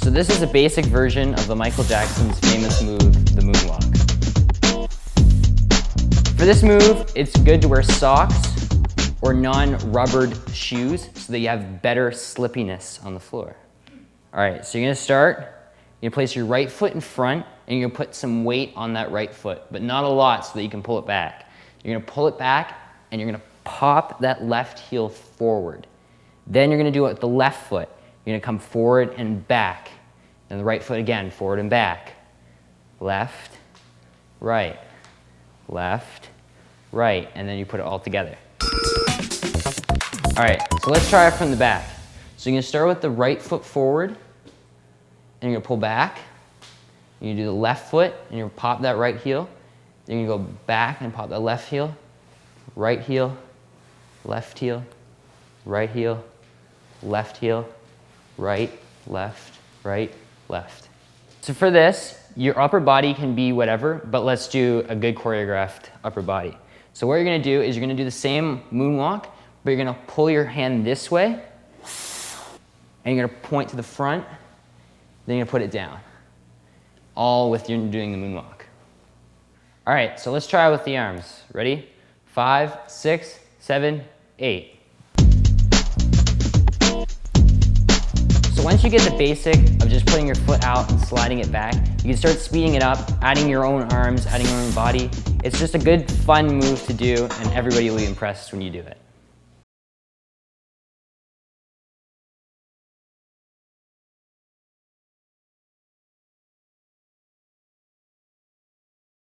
So this is a basic version of the Michael Jackson's famous move, the Moonwalk. For this move, it's good to wear socks or non-rubbered shoes so that you have better slippiness on the floor. All right, so you're gonna start, you're gonna place your right foot in front and you're gonna put some weight on that right foot, but not a lot so that you can pull it back. You're gonna pull it back and you're gonna pop that left heel forward. Then you're gonna do it with the left foot. You're gonna come forward and back. And the right foot again, forward and back. Left, right, left, right, and then you put it all together. All right, so let's try it from the back. So you're gonna start with the right foot forward, and you're gonna pull back. You do the left foot, and you're gonna pop that right heel. Then you're gonna go back and pop that left heel, right heel, left heel, right heel, left heel, right, left, right, left. So for this, your upper body can be whatever, but let's do a good choreographed upper body. So what you're gonna do is you're gonna do the same moonwalk, but you're gonna pull your hand this way, and you're gonna point to the front, then you're gonna put it down. All with you doing the moonwalk. All right, so let's try with the arms. Ready? 5, 6, 7, 8. So once you get the basic of just putting your foot out and sliding it back, you can start speeding it up, adding your own arms, adding your own body. It's just a good, fun move to do, and everybody will be impressed when you do it.